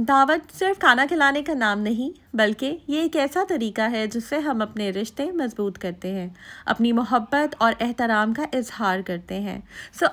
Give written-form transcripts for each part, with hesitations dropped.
दावत सिर्फ खाना खिलाने का नाम नहीं, बल्कि ये एक ऐसा तरीका है जिससे हम अपने रिश्ते मजबूत करते हैं, अपनी मोहब्बत और एहतराम का इजहार करते हैं।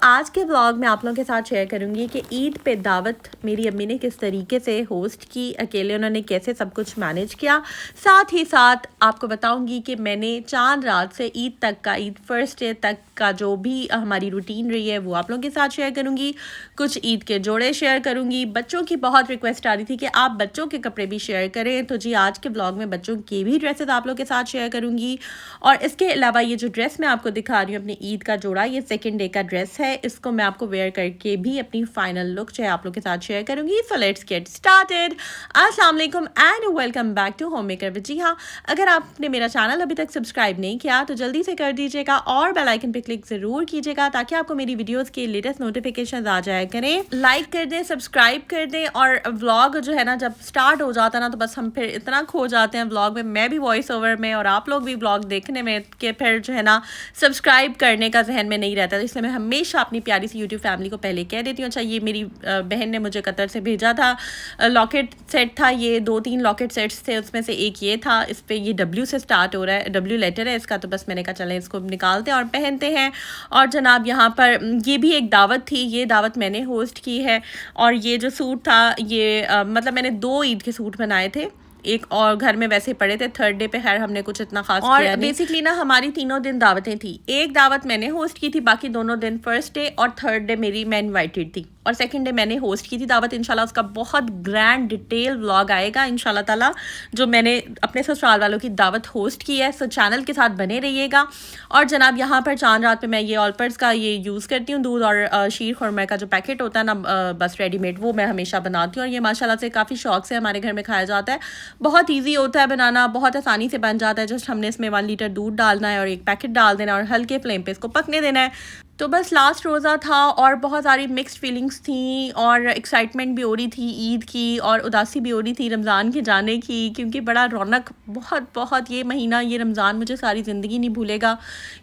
आज के व्लॉग में आप लोगों के साथ शेयर करूंगी कि ईद पे दावत मेरी अम्मी ने किस तरीके से होस्ट की, अकेले उन्होंने कैसे सब कुछ मैनेज किया। साथ ही साथ आपको बताऊंगी कि मैंने चांद रात से ईद तक का, ईद फर्स्ट डे तक का जो भी हमारी रूटीन रही है वो आप लोगों के साथ शेयर करूंगी। कुछ ईद के जोड़े शेयर करूंगी। बच्चों की बहुत रिक्वेस्ट आ रही थी कि आप बच्चों के कपड़े भी शेयर करें, तो जी आज के ब्लॉग में बच्चों की भी ड्रेसेस आप लोग के साथ शेयर करूंगी। और इसके अलावा ये जो ड्रेस मैं आपको दिखा रही हूँ अपनी ईद का जोड़ा, ये सेकंड डे का ड्रेस है। इसको मैं आपको वेयर करके भी अपनी फाइनल लुक जो है आप लोग के साथ शेयर करूंगी। So let's get started. अस्सलाम वालेकुम and welcome back to home maker. जी हाँ, अगर आपने मेरा चैनल अभी तक सब्सक्राइब नहीं किया तो जल्दी से कर दीजिएगा और बेल आइकन पे क्लिक ज़रूर कीजिएगा ताकि आपको मेरी वीडियोस के लेटेस्ट नोटिफिकेशन आ जाया करें। लाइक कर दें, सब्सक्राइब कर दें। और व्लॉग जो है ना जब स्टार्ट हो जाता है ना तो बस हम फिर इतना खो जाते हैं व्लॉग में, मैं भी वॉइस ओवर में और आप लोग भी व्लॉग देखने में, कि फिर जो है ना सब्सक्राइब करने का जहन में नहीं रहता। तो इसलिए मैं हमेशा अपनी प्यारी सी यूट्यूब फैमिली को पहले कह देती हूँ। अच्छा, ये मेरी बहन ने मुझे कतर से भेजा था, लॉकेट सेट था, ये 2-3 लॉकेट सेट्स थे, उसमें से एक ये था। इस पर ये W से स्टार्ट हो रहा है, W लेटर है इसका। तो बस मैंने कहा चलें इसको निकालते हैं और पहनते हैं। और जनाब यहाँ पर ये भी एक दावत थी, ये दावत मैंने होस्ट की है। और ये जो सूट था ये मतलब मैंने 2 ईद के सूट बनाए थे, एक और घर में वैसे पड़े थे। थर्ड डे पे खैर हमने कुछ इतना खास किया नहीं। बेसिकली ना हमारी 3 दिन दावतें थी। एक दावत मैंने होस्ट की थी, बाकी 2 दिन फर्स्ट डे और थर्ड डे मेरी मैं इनवाइटेड थी, और सेकंड डे मैंने होस्ट की थी दावत। इंशाल्लाह उसका बहुत ग्रैंड डिटेल व्लॉग आएगा इंशाल्लाह ताला, जो मैंने अपने ससुराल वालों की दावत होस्ट की है। सो चैनल के साथ बने रहिएगा। और जनाब यहाँ पर चांद रात पे मैं ये ऑलपर्स का ये यूज़ करती हूँ, दूध और शीर खुरमा का जो पैकेट होता है ना बस रेडीमेड, वो मैं हमेशा बनाती हूँ। और ये माशाल्लाह से काफ़ी शौक से हमारे घर में खाया जाता है। बहुत ईजी होता है बनाना, बहुत आसानी से बन जाता है। जस्ट हमने इसमें 1 लीटर दूध डालना है और एक पैकेट डाल देना और हल्के फ्लेम पे इसको पकने देना है। तो बस लास्ट रोज़ा था और बहुत सारी मिक्स्ड फीलिंग्स थी और एक्साइटमेंट भी हो रही थी ईद की, और उदासी भी हो रही थी रमज़ान के जाने की, क्योंकि बड़ा रौनक बहुत ये महीना, ये रमज़ान मुझे सारी ज़िंदगी नहीं भूलेगा।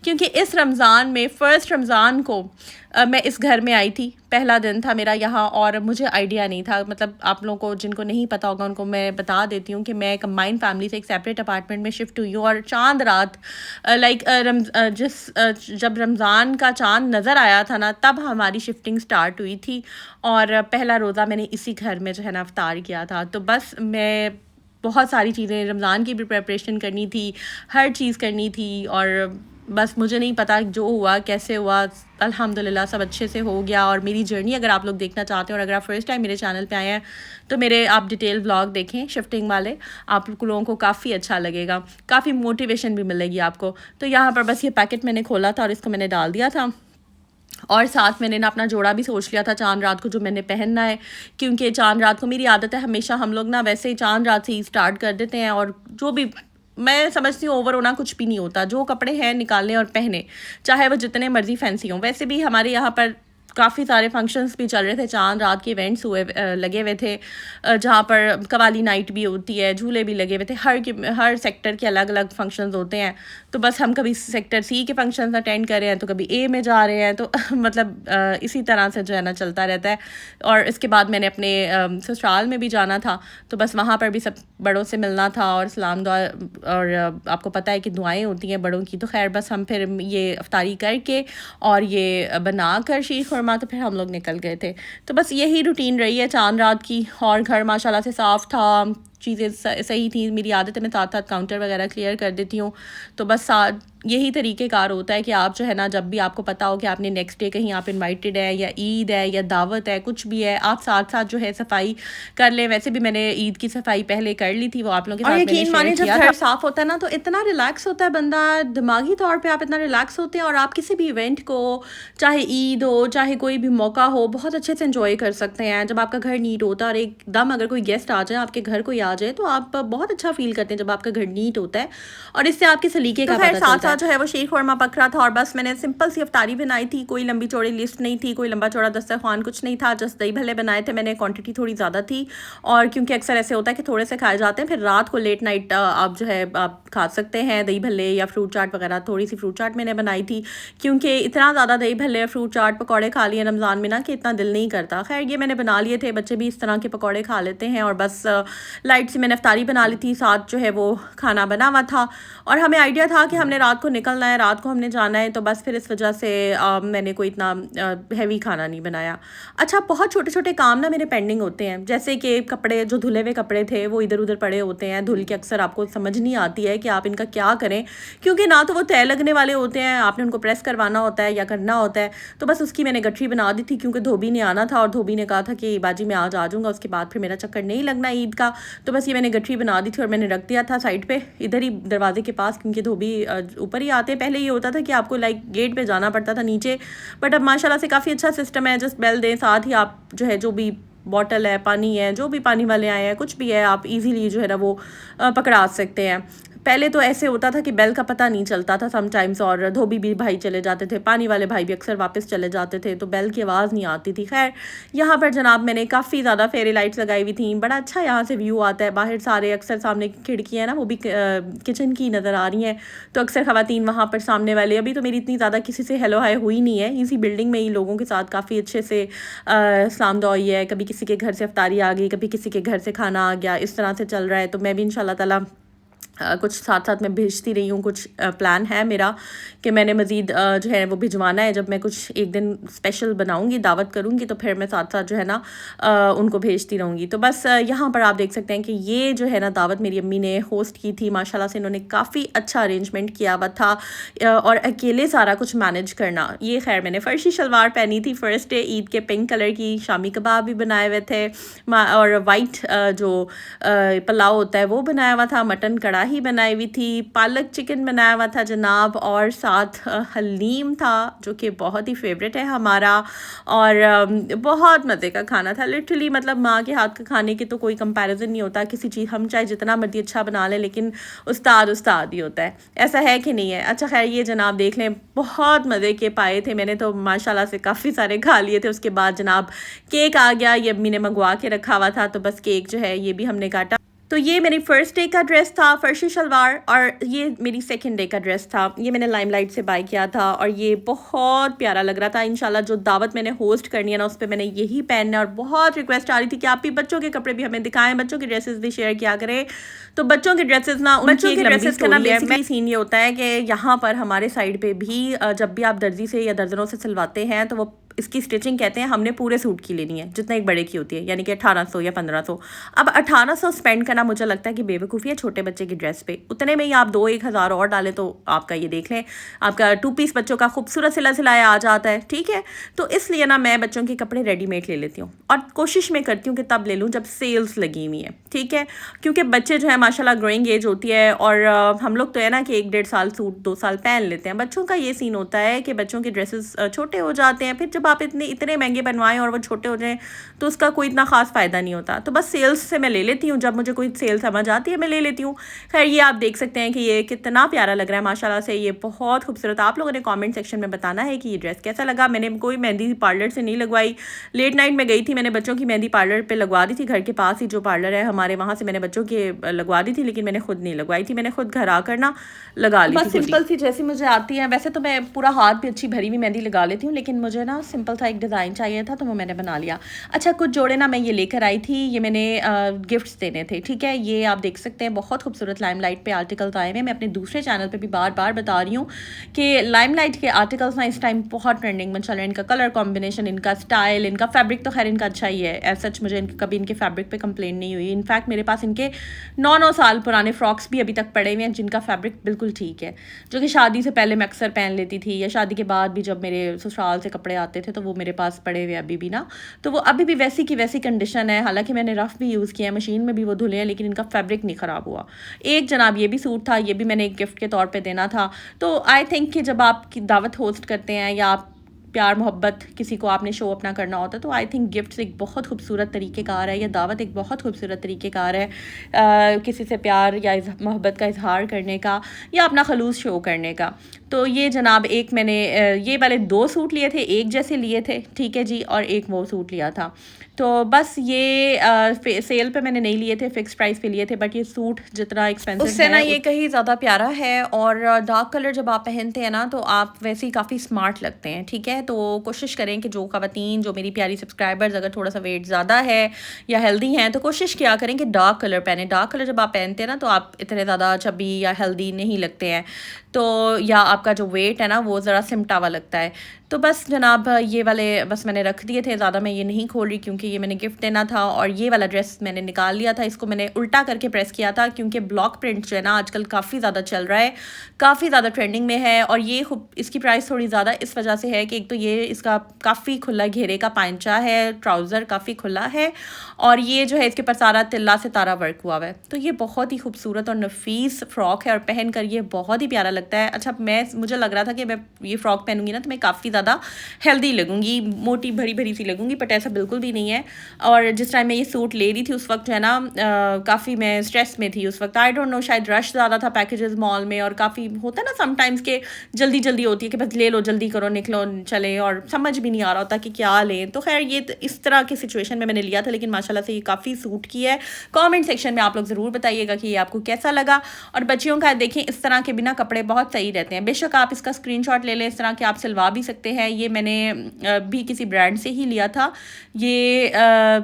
क्योंकि इस रमज़ान में, फ़र्स्ट रमज़ान को मैं इस घर में आई थी, पहला दिन था मेरा यहाँ, और मुझे आइडिया नहीं था। मतलब आप लोगों को जिनको नहीं पता होगा उनको मैं बता देती हूँ कि मैं कंबाइंड फैमिली से एक सेपरेट अपार्टमेंट में शिफ्ट हुई हूँ। और चांद रात जब रमज़ान का चांद नज़र आया था ना, तब हमारी शिफ्टिंग स्टार्ट हुई थी। और पहला रोज़ा मैंने इसी घर में जो है ना इफ्तार किया था। तो बस मैं बहुत सारी चीज़ें, रमज़ान की भी प्रिपरेशन करनी थी, हर चीज़ करनी थी। और बस मुझे नहीं पता जो हुआ कैसे हुआ, अल्हम्दुलिल्लाह सब अच्छे से हो गया। और मेरी जर्नी अगर आप लोग देखना चाहते हैं और अगर आप फर्स्ट टाइम मेरे चैनल पे आए हैं तो मेरे आप डिटेल व्लॉग देखें शिफ्टिंग वाले, आप लोगों को काफ़ी अच्छा लगेगा, काफ़ी मोटिवेशन भी मिलेगी आपको। तो यहाँ पर बस ये पैकेट मैंने खोला था और इसको मैंने डाल दिया था। और साथ मैंने ना अपना जोड़ा भी सोच लिया था चांद रात को जो मैंने पहनना है, क्योंकि चांद रात को मेरी आदत है हमेशा, हम लोग ना वैसे ही चांद रात से ही स्टार्ट कर देते हैं। और जो भी मैं समझती हूँ ओवर होना कुछ भी नहीं होता, जो कपड़े हैं निकालने और पहने, चाहे वो जितने मर्जी फैंसी हों। वैसे भी हमारे यहाँ पर काफ़ी सारे फंक्शंस भी चल रहे थे, चांद रात के इवेंट्स लगे हुए थे, जहाँ पर कवाली नाइट भी होती है, झूले भी लगे हुए थे। हर सेक्टर के अलग अलग फंक्शंस होते हैं। तो बस हम कभी सेक्टर C के फंक्शंस अटेंड कर रहे हैं तो कभी A में जा रहे हैं, तो मतलब इसी तरह से जो है ना चलता रहता है। और इसके बाद मैंने अपने ससुराल में भी जाना था, तो बस वहाँ पर भी सब बड़ों से मिलना था और सलाम दुआ, और आपको पता है कि दुआएं होती हैं बड़ों की। तो खैर बस हम फिर ये इफ्तारी करके और ये बना कर शीर खुरमा, तो फिर हम लोग निकल गए थे। तो बस यही रूटीन रही है चांद रात की। और घर माशाल्लाह से साफ़ था, चीज़ें सही थी। मेरी आदत है मैं साथ साथ काउंटर वगैरह क्लियर कर देती हूँ। तो बस यही तरीक़ेकार होता है कि आप जो है ना, जब भी आपको पता हो कि आपने नेक्स्ट डे कहीं आप इनवाइटेड है या ईद है या दावत है, कुछ भी है, आप साथ साथ जो है सफाई कर लें। वैसे भी मैंने ईद की सफाई पहले कर ली थी, वो आप लोगों के साथ यकीन माने जब घर साफ़ होता है ना तो इतना रिलैक्स होता है बंदा, दिमागी तौर पर आप इतना रिलैक्स होते हैं। और आप किसी भी इवेंट को, चाहे ईद हो चाहे कोई भी मौका हो, बहुत अच्छे से इंजॉय कर सकते हैं। जब आपका घर नीट होता है और एकदम अगर कोई गेस्ट आ जाए, आपके घर कोई आ जाए तो आप बहुत अच्छा फील करते हैं जब आपका घर नीट होता है, और इससे आपके सलीके का पता चलता है। साथ साथ जो है वो शीर खुरमा पक रहा था और बस मैंने सिंपल सी अफ्तारी बनाई थी, कोई लंबी चौड़ी लिस्ट नहीं थी, कोई लंबा चौड़ा दस्तरखान कुछ नहीं था, जस्ट दही भल्ले बनाए थे मैंने, क्वांटिटी थोड़ी ज़्यादा थी, और क्योंकि अक्सर ऐसे होता है कि थोड़े से खाए जाते हैं, फिर रात को लेट नाइट आप जो है आप खा सकते हैं दही भल्ले या फ्रूट चाट वगैरह। थोड़ी सी फ्रूट चाट मैंने बनाई थी क्योंकि इतना ज़्यादा दही भल्ले फ्रूट चाट पकौड़े खा लिए रमज़ान में ना कि इतना दिल नहीं करता। खैर ये मैंने बना लिए थे, बच्चे भी इस तरह के पकौड़े खा लेते हैं, और बस लाइट से मैंने अफ्तारी बना ली थी, साथ जो है वो खाना बना हुआ था, और हमें आइडिया था कि हमने रात को निकलना है, रात को हमने जाना है, तो बस फिर इस वजह से मैंने कोई इतना हैवी खाना नहीं बनाया। अच्छा, बहुत छोटे छोटे काम ना मेरे पेंडिंग होते हैं, जैसे कि कपड़े, जो धुले हुए कपड़े थे वो इधर उधर पड़े होते हैं, धुल के अक्सर आपको समझ नहीं आती है कि आप इनका क्या करें, क्योंकि ना तो वो तय लगने वाले होते हैं, आपने उनको प्रेस करवाना होता है या करना होता है। तो बस उसकी मैंने गठरी बना दी थी क्योंकि धोबी ने आना था, और धोबी ने कहा था कि बाजी मैं आज आ जाऊँगा, उसके बाद फिर मेरा चक्कर नहीं लगना ईद का। तो बस ये मैंने गठरी बना दी थी और मैंने रख दिया था साइड पे, इधर ही दरवाजे के पास, क्योंकि धोबी ऊपर ही आते हैं। पहले ये होता था कि आपको लाइक गेट पे जाना पड़ता था नीचे, बट अब माशाल्लाह से काफ़ी अच्छा सिस्टम है, जस्ट बेल दें, साथ ही आप जो है जो भी बॉटल है, पानी है, जो भी पानी वाले आए हैं, कुछ भी है, आप इजीली जो है ना वो पकड़ा सकते हैं। पहले तो ऐसे होता था कि बेल का पता नहीं चलता था समटाइम्स, और धोबी भी भाई चले जाते थे, पानी वाले भाई भी अक्सर वापस चले जाते थे, तो बेल की आवाज़ नहीं आती थी। खैर यहाँ पर जनाब मैंने काफ़ी ज़्यादा फेरी लाइट्स लगाई हुई थी, बड़ा अच्छा यहाँ से व्यू आता है बाहर, सारे अक्सर सामने खिड़की है ना वो भी किचन की नज़र आ रही हैं, तो अक्सर ख़वातीन वहाँ पर सामने वाले, अभी तो मेरी इतनी ज़्यादा किसी से हेलो हाय हुई नहीं है, इसी बिल्डिंग में ही लोगों के साथ काफ़ी अच्छे से सलाम दुआ हुई है, कभी किसी के घर से अफ्तारी आ गई, कभी किसी के घर से खाना आ गया, इस तरह से चल रहा है। तो मैं भी इंशाल्लाह ताला कुछ साथ साथ में भेजती रही हूँ, कुछ प्लान है मेरा कि मैंने मज़ीद जो है वो भिजवाना है, जब मैं कुछ एक दिन स्पेशल बनाऊँगी, दावत करूँगी, तो फिर मैं साथ साथ जो है ना उनको भेजती रहूँगी। तो बस यहाँ पर आप देख सकते हैं कि ये जो है ना दावत मेरी अम्मी ने होस्ट की थी, माशाल्लाह से इन्होंने काफ़ी अच्छा अरेंजमेंट किया हुआ था, और अकेले सारा कुछ मैनेज करना। ये खैर मैंने फ़र्शी शलवार पहनी थी फर्स्ट डे ईद के, पिंक कलर की, शामी कबाब भी बनाए हुए थे, और वाइट जो पुलाव होता है वो बनाया हुआ था, मटन कढ़ाई ही बनाई हुई थी, पालक चिकन बनाया हुआ था जनाब, और साथ हलीम था जो कि बहुत ही फेवरेट है हमारा, और बहुत मज़े का खाना था लिटरली। मतलब माँ के हाथ के खाने की तो कोई कंपैरिजन नहीं होता किसी चीज़, हम चाहे जितना मर्जी अच्छा बना लें, लेकिन उस्ताद उस्ताद ही होता है, ऐसा है कि नहीं है। अच्छा खैर ये जनाब देख लें, बहुत मज़े के पाए थे मैंने तो माशाल्लाह से, काफ़ी सारे खा लिए थे। उसके बाद जनाब केक आ गया, ये अम्मी ने मंगवा के रखा हुआ था, तो बस केक जो है ये भी हमने काटा। तो ये मेरी फ़र्स्ट डे का ड्रेस था, फर्शी शलवार, और ये मेरी सेकंड डे का ड्रेस था, ये मैंने लाइमलाइट से बाय किया था, और ये बहुत प्यारा लग रहा था। इंशाल्लाह जो दावत मैंने होस्ट करनी है ना उस पर मैंने यही पहनना है, और बहुत रिक्वेस्ट आ रही थी कि आप भी बच्चों के कपड़े भी हमें दिखाएं, बच्चों की ड्रेसेस भी शेयर किया करें। तो बच्चों के ड्रेसेस ना, बच्चों के ड्रेसेस का ना बेसिकली सीन ये होता है कि यहाँ पर हमारे साइड पर भी जब भी आप दर्जी से या दर्जनों से सिलवाते हैं तो वो इसकी स्टिचिंग कहते हैं हमने पूरे सूट की लेनी है जितना एक बड़े की होती है, यानी कि 1800 या 1500। अब 1800 स्पेंड करना मुझे लगता है कि बेवकूफ़ी है छोटे बच्चे की ड्रेस पे, उतने में ही आप 2-1 हज़ार और डालें तो आपका ये देख लें आपका 2 पीस बच्चों का खूबसूरत सिला सिलाया आ जाता है, ठीक है। तो इसलिए ना मैं बच्चों के कपड़े रेडीमेड ले लेती हूँ, और कोशिश मैं करती हूँ कि तब ले लूँ जब सेल्स लगी हुई है, ठीक है, क्योंकि बच्चे जो है माशाल्लाह ग्रोइंग एज होती है, और हम लोग तो है ना कि 1-1.5 साल सूट 2 साल पहन लेते हैं, बच्चों का ये सीन होता है कि बच्चों के ड्रेसेस छोटे हो जाते हैं, फिर जब आप इतने महंगे बनवाएं और वो छोटे हो जाएं तो उसका कोई इतना खास फ़ायदा नहीं होता। तो बस सेल्स से मैं ले लेती हूँ, जब मुझे कोई सेल समझ आती है मैं ले लेती हूँ। खैर ये आप देख सकते हैं कि ये कितना प्यारा लग रहा है माशाल्लाह से, ये बहुत खूबसूरत। आप लोगों ने कमेंट सेक्शन में बताना है कि ये ड्रेस कैसा लगा। मैंने कोई मेहंदी पार्लर से नहीं लगवाई, लेट नाइट में गई थी, मैंने बच्चों की मेहंदी पार्लर पर लगवा दी थी, घर के पास ही जो पार्लर है हमारे वहाँ से मैंने बच्चों के लगवा दी थी, लेकिन मैंने खुद नहीं लगवाई थी, मैंने खुद घर आकर ना लगा ली थी सिंपल सी जैसी मुझे आती है। वैसे तो मैं पूरा हाथ भी अच्छी भरी हुई मेहंदी लगा लेती हूँ, लेकिन मुझे ना सिंपल सा एक डिज़ाइन चाहिए था तो वो मैंने बना लिया। अच्छा कुछ जोड़े ना मैं ये लेकर आई थी, ये मैंने गिफ्ट्स देने थे, ठीक है। ये आप देख सकते हैं बहुत खूबसूरत लाइमलाइट पे आर्टिकल्स आए हुए हैं। मैं अपने दूसरे चैनल पे भी बार बार बता रही हूँ कि लाइमलाइट के आर्टिकल्स ना इस टाइम बहुत ट्रेंडिंग में चल रहे हैं। इनका कलर कॉम्बिनेशन, इनका स्टाइल, इनका फैब्रिक तो खैर इनका अच्छा ही है, एज सच मुझे कभी इनके फैब्रिक पे कंप्लेन नहीं हुई। इनफैक्ट मेरे पास इनके 9-9 साल पुराने फ्रॉक्स भी अभी तक पड़े हुए हैं जिनका फैब्रिक बिल्कुल ठीक है, जो कि शादी से पहले मैं अक्सर पहन लेती थी, या शादी के बाद भी जब मेरे ससुराल से कपड़े आते थे तो वो मेरे पास पड़े हुए अभी भी ना, तो वो अभी भी वैसी की वैसी कंडीशन है। हालांकि मैंने रफ़ भी यूज़ किया है, मशीन में भी वो धुले हैं, लेकिन इनका फैब्रिक नहीं ख़राब हुआ। एक जनाब ये भी सूट था, ये भी मैंने एक गिफ्ट के तौर पे देना था। तो आई थिंक कि जब आप दावत होस्ट करते हैं या आप प्यार मोहब्बत किसी को आपने शो अपना करना होता है, तो आई थिंक गिफ्ट्स एक बहुत खूबसूरत तरीक़ेकार है, या दावत एक बहुत खूबसूरत तरीक़ेकार है किसी से प्यार या मोहब्बत का इजहार करने का, या अपना खलूस शो करने का। तो ये जनाब एक मैंने ये वाले 2 सूट लिए थे, एक जैसे लिए थे, ठीक है जी, और एक वो सूट लिया था। तो बस ये सेल पे मैंने नहीं लिए थे, फ़िक्स प्राइस पे लिए थे, बट ये सूट जितना एक्सपेंसिव उससे ना ये कहीं ज़्यादा प्यारा है। और डार्क कलर जब आप पहनते हैं ना, तो आप वैसे ही काफ़ी स्मार्ट लगते हैं, ठीक है। तो कोशिश करें कि जो ख़वातीन, जो मेरी प्यारी सब्सक्राइबर्स अगर थोड़ा सा वेट ज़्यादा है या हेल्दी हैं, तो कोशिश किया करें कि डार्क कलर पहने। डार्क कलर जब आप पहनते हैं ना, तो आप इतने ज़्यादा चबी या हेल्दी नहीं लगते हैं, तो या आपका जो वेट है ना वो ज़रा सिमटा हुआ लगता है। तो बस जनाब ये वाले बस मैंने रख दिए थे, ज़्यादा मैं ये नहीं खोल रही क्योंकि ये मैंने गिफ्ट देना था। और ये वाला ड्रेस मैंने निकाल लिया था, इसको मैंने उल्टा करके प्रेस किया था क्योंकि ब्लॉक प्रिंट जो है ना आजकल काफ़ी ज़्यादा चल रहा है, काफ़ी ज़्यादा ट्रेंडिंग में है। और ये इसकी प्राइस थोड़ी ज़्यादा इस वजह से है कि एक तो ये इसका काफ़ी खुला घेरे का पांचा है, ट्राउज़र काफ़ी खुला है, और ये जो है इसके ऊपर सारा तिल्ला से तारा वर्क हुआ हुआ है। तो ये बहुत ही खूबसूरत और नफीस फ़्रॉक है, और पहन कर ये बहुत ही प्यारा लगता है। अच्छा, मुझे लग रहा था कि मैं ये फ़्रॉक पहनूंगी ना तो मैं काफ़ी ज़्यादा हेल्दी लगूंगी, मोटी भरी भरी सी लगूंगी, बट ऐसा बिल्कुल भी नहीं है। और जिस टाइम मैं ये सूट ले रही थी उस वक्त जो है ना काफ़ी मैं स्ट्रेस में थी उस वक्त। आई डोंट नो, शायद रश ज़्यादा था पैकेजेस मॉल में, और काफ़ी होता है ना समटाइम्स के जल्दी जल्दी होती है कि बस ले लो, जल्दी करो, निकलो चले, और समझ भी नहीं आ रहा होता कि क्या लें। तो खैर ये इस तरह की सिचुएशन में मैंने लिया था, लेकिन माशाल्लाह से ये काफ़ी सूट की है। कमेंट सेक्शन में आप लोग ज़रूर बताइएगा कि ये आपको कैसा लगा। और बच्चियों का देखें, इस तरह के बिना कपड़े बहुत सही रहते हैं। बेशक आप इसका स्क्रीनशॉट ले लें, इस तरह के आप सिलवा भी सकते हैं। ये मैंने भी किसी ब्रांड से ही लिया था। ये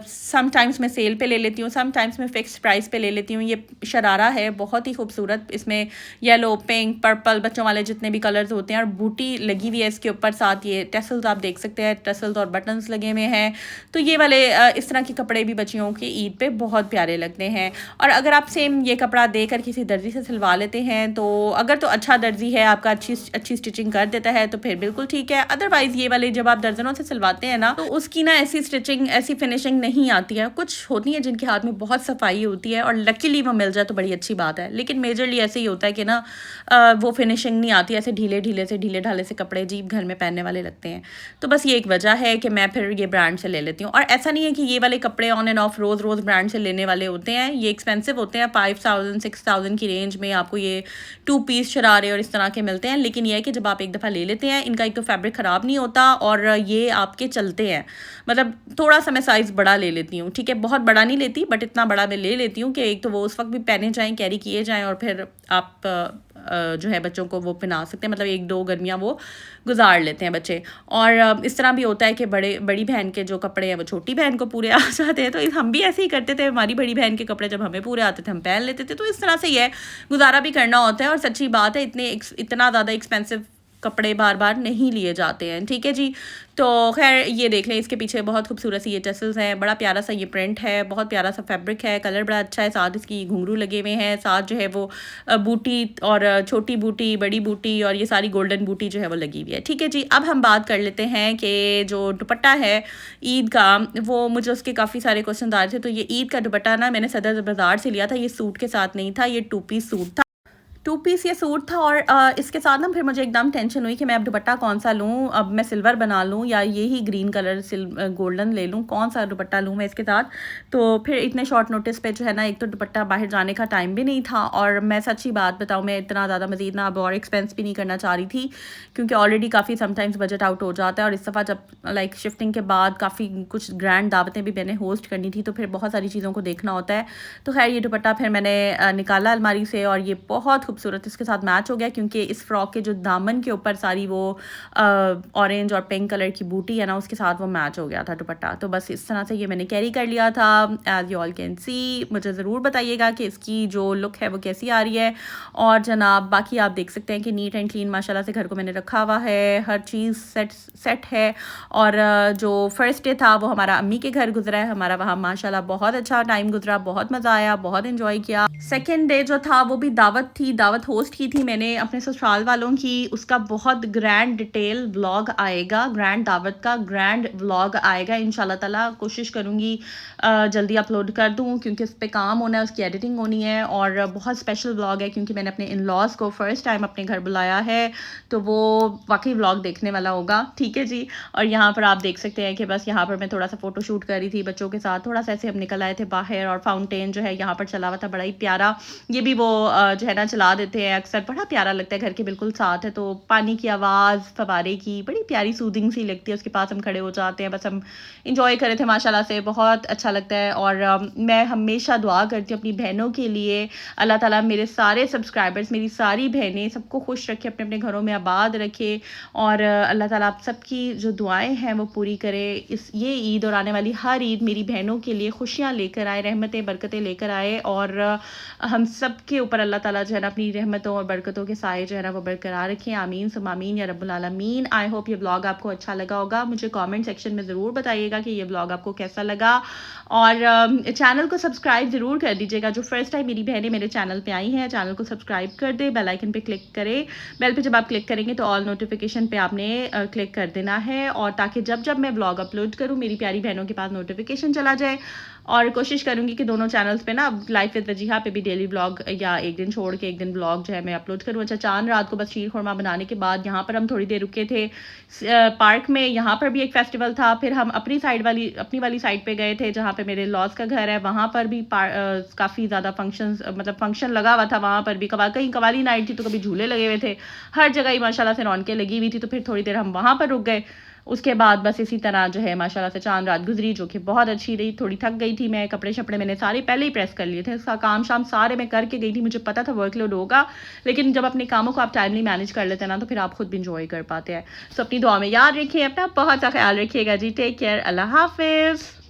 समटाइम्स मैं सेल पे ले लेती हूँ, समटाइम्स मैं फ़िक्स प्राइस पे ले लेती हूँ। ये शरारा है, बहुत ही खूबसूरत, इसमें येलो, पिंक, पर्पल, बच्चों वाले जितने भी कलर्स होते हैं, और बूटी लगी हुई है इसके ऊपर। साथ ये टसल्स आप देख सकते हैं, टसल्स और बटन्स लगे हुए हैं। तो ये वाले इस तरह के कपड़े भी बच्चियों के ईद पे बहुत प्यारे लगते हैं। और अगर आप सेम ये कपड़ा देकर किसी दर्जी से सिलवा लेते हैं, तो अगर तो अच्छा दर्जी है आपका, अच्छी स्टिचिंग कर देता है, तो फिर बिल्कुल ठीक है। अदरवाइज़ ये वाले जब आप दर्जनों से सिलवाते हैं ना, तो उसकी ना ऐसी स्टिचिंग, ऐसी फिनिशिंग नहीं आती है। कुछ होती है जिनके हाथ में बहुत सफाई होती है, और लकीली वो मिल जाए तो बड़ी अच्छी बात है, लेकिन मेजरली ऐसे ही होता है कि ना वो फिनिशिंग नहीं आती, ऐसे ढीले ढाले से कपड़े अजीब घर में पहनने वाले लगते हैं। तो बस ये एक वजह है कि मैं फिर ये ब्रांड से ले लेती हूँ। और ऐसा नहीं है कि ये वाले कपड़े on and off rose brand से लेने वाले होते हैं, ये एक्सपेंसिव होते हैं। 5000-6000 की रेंज में आपको ये 2 पीस शरारे और इस तरह के मिलते हैं। लेकिन यह है कि जब आप एक दफ़ा ले लेते हैं, इनका एक तो फैब्रिक ख़राब नहीं होता, और ये आपके चलते हैं। मतलब थोड़ा सा मैं साइज़ बड़ा ले लेती हूँ, ठीक है, बहुत बड़ा नहीं लेती, बट इतना बड़ा मैं ले लेती हूँ कि एक तो वो उस वक्त भी पहने जाएँ, कैरी किए जाएँ, और फिर आप जो है बच्चों को वो पहना सकते हैं। मतलब 1-2 गर्मियाँ वो गुजार लेते हैं बच्चे। और इस तरह भी होता है कि बड़ी बहन के जो कपड़े हैं वो छोटी बहन को पूरे आ जाते हैं। तो हम भी ऐसे ही करते थे, हमारी बड़ी बहन के कपड़े जब हमें पूरे आते थे हम पहन लेते थे। तो इस तरह से ही है, गुजारा भी करना होता है। और सच्ची बात है, इतना ज़्यादा एक्सपेंसिव कपड़े बार बार नहीं लिए जाते हैं, ठीक है जी। तो खैर ये देख लें, इसके पीछे बहुत खूबसूरत सी ये टसल्स हैं, बड़ा प्यारा सा ये प्रिंट है, बहुत प्यारा सा फैब्रिक है, कलर बड़ा अच्छा है। साथ इसकी घुंघरू लगे हुए हैं, साथ जो है वो बूटी, और छोटी बूटी, बड़ी बूटी, और ये सारी गोल्डन बूटी जो है वो लगी हुई है, ठीक है जी। अब हम बात कर लेते हैं कि जो दुपट्टा है ईद का, वो मुझे उसके काफ़ी सारे क्वेश्चन आ रहे थे। तो ये ईद का दुपट्टा ना मैंने सदर बाज़ार से लिया था, ये सूट के साथ नहीं था, ये 2 पीस सूट था। 2 पीस ये सूट था। और इसके साथ ना फिर मुझे एकदम टेंशन हुई कि मैं अब दुपट्टा कौन सा लूँ, अब मैं सिल्वर बना लूँ या ये ही ग्रीन कलर गोल्डन ले लूँ, कौन सा दुपट्टा लूँ मैं इसके साथ। तो फिर इतने शॉर्ट नोटिस पे जो है ना, एक तो दुपट्टा बाहर जाने का टाइम भी नहीं था, और मैं सच्ची बात बताऊँ, मैं इतना ज़्यादा मज़ीद ना अब और एक्सपेंस भी नहीं करना चाह रही थी, क्योंकि ऑलरेडी काफ़ी समटाइम्स बजट आउट हो जाता है। और इस दफ़ा जब लाइक शिफ्टिंग के बाद काफ़ी कुछ ग्रैंड दावतें भी मैंने होस्ट करनी थी, तो फिर बहुत सारी चीज़ों को देखना होता है। तो खैर ये दुपट्टा फिर मैंने निकाला अलमारी से, और ये बहुत खूबसूरत इसके साथ मैच हो गया, क्योंकि इस फ्रॉक के जो दामन के ऊपर सारी वो ऑरेंज और पिंक कलर की बूटी है ना, उसके साथ वो मैच हो गया था दुपट्टा। तो बस इस तरह से ये मैंने कैरी कर लिया था। As you all can see, मुझे ज़रूर बताइएगा कि इसकी जो लुक है वो कैसी आ रही है। और जनाब बाकी आप देख सकते हैं कि नीट एंड क्लीन माशाल्लाह से घर को मैंने रखा हुआ है, हर चीज़ सेट है। और जो फर्स्ट डे था वो हमारा अम्मी के घर गुजरा है, हमारा वहाँ माशाल्लाह बहुत अच्छा टाइम गुजरा, बहुत मज़ा आया, बहुत इन्जॉय किया। सेकेंड डे जो था वो भी दावत थी, दावत होस्ट की थी मैंने अपने ससुराल वालों की, उसका बहुत ग्रैंड डिटेल व्लॉग आएगा, ग्रैंड दावत का ग्रैंड व्लॉग आएगा इंशाल्लाह ताला। कोशिश करूँगी जल्दी अपलोड कर दूँ, क्योंकि उस पर काम होना है, उसकी एडिटिंग होनी है। और बहुत स्पेशल व्लॉग है क्योंकि मैंने अपने इन लॉज को फ़र्स्ट टाइम अपने घर बुलाया है, तो वो वाकई व्लॉग देखने वाला होगा। ठीक है जी। और यहाँ पर आप देख सकते हैं कि बस यहाँ पर मैं थोड़ा सा फ़ोटो शूट कर रही थी बच्चों के साथ, थोड़ा सा ऐसे हम निकल आए थे बाहर। और फाउंटेन जो है यहाँ पर चला हुआ था, बड़ा ही प्यारा। ये भी वो जो है ना चला देते हैं अक्सर, बड़ा प्यारा लगता है, घर के बिल्कुल साथ है, तो पानी की आवाज़ फवारे की बड़ी प्यारी सूदिंग सी लगती है। उसके पास हम खड़े हो जाते हैं, बस हम इंजॉय कर रहे थे माशाल्लाह से, बहुत अच्छा लगता है। और मैं हमेशा दुआ करती हूँ अपनी बहनों के लिए, अल्लाह ताला मेरे सारे सब्सक्राइबर्स, मेरी सारी बहनें, सबको खुश रखे, अपने अपने घरों में आबाद रखे। और अल्लाह ताला आप सबकी जो दुआएं हैं वो पूरी करे। ये ईद और आने वाली हर ईद मेरी बहनों के लिए खुशियाँ लेकर आए, रहमतें बरकतें लेकर आए। और हम सब के ऊपर अल्लाह ताला जो है ना अपनी रहमतों और बरकतों के साए जो है ना वो बरकरार रखें। आमीन सुम आमीन या रब्बुल आलमीन। आई होप ये ब्लॉग आपको अच्छा लगा होगा। मुझे कमेंट सेक्शन में ज़रूर बताइएगा कि ये ब्लॉग आपको कैसा लगा। और चैनल को सब्सक्राइब ज़रूर कर दीजिएगा। जो फर्स्ट टाइम मेरी बहनें मेरे चैनल पे आई हैं, चैनल को सब्सक्राइब कर दे, बेल आइकन पे क्लिक करें। बेल पे जब आप क्लिक करेंगे तो ऑल नोटिफिकेशन पे आपने क्लिक कर देना है, और ताकि जब जब मैं ब्लॉग अपलोड करूँ मेरी प्यारी बहनों के पास नोटिफिकेशन चला जाए। और कोशिश करूँगी कि दोनों चैनल्स पे ना लाइफ विद वजीहा पे भी डेली ब्लॉग, या एक दिन छोड़ के एक दिन ब्लॉग जो है मैं अपलोड करूँ। अच्छा, चांद रात को बस शीर खुरमा बनाने के बाद यहाँ पर हम थोड़ी देर रुके थे पार्क में, यहाँ पर भी एक फेस्टिवल था। फिर हम अपनी वाली साइड पे गए थे जहाँ पे मेरे लॉज का घर है, वहाँ पर भी काफ़ी ज़्यादा फंक्शन लगा हुआ था। वहाँ पर भी कहीं कवाली नाइट थी तो कभी झूले लगे हुए थे, हर जगह ही माशाल्लाह से रौनकें लगी हुई थी। तो फिर थोड़ी देर हम वहाँ पर रुक गए। उसके बाद बस इसी तरह जो है माशाल्लाह से चांद रात गुजरी, जो कि बहुत अच्छी रही। थोड़ी थक गई थी मैं, कपड़े शपड़े मैंने सारे पहले ही प्रेस कर लिए थे, उसका काम शाम सारे मैं करके गई थी। मुझे पता था वर्कलोड होगा, लेकिन जब अपने कामों को आप टाइमली मैनेज कर लेते हैं ना, तो फिर आप खुद भी इंजॉय कर पाते हैं। सो अपनी दुआ में याद रखिए, अपना बहुत सा ख्याल रखिएगा जी। टेक केयर, अल्लाह हाफिज़।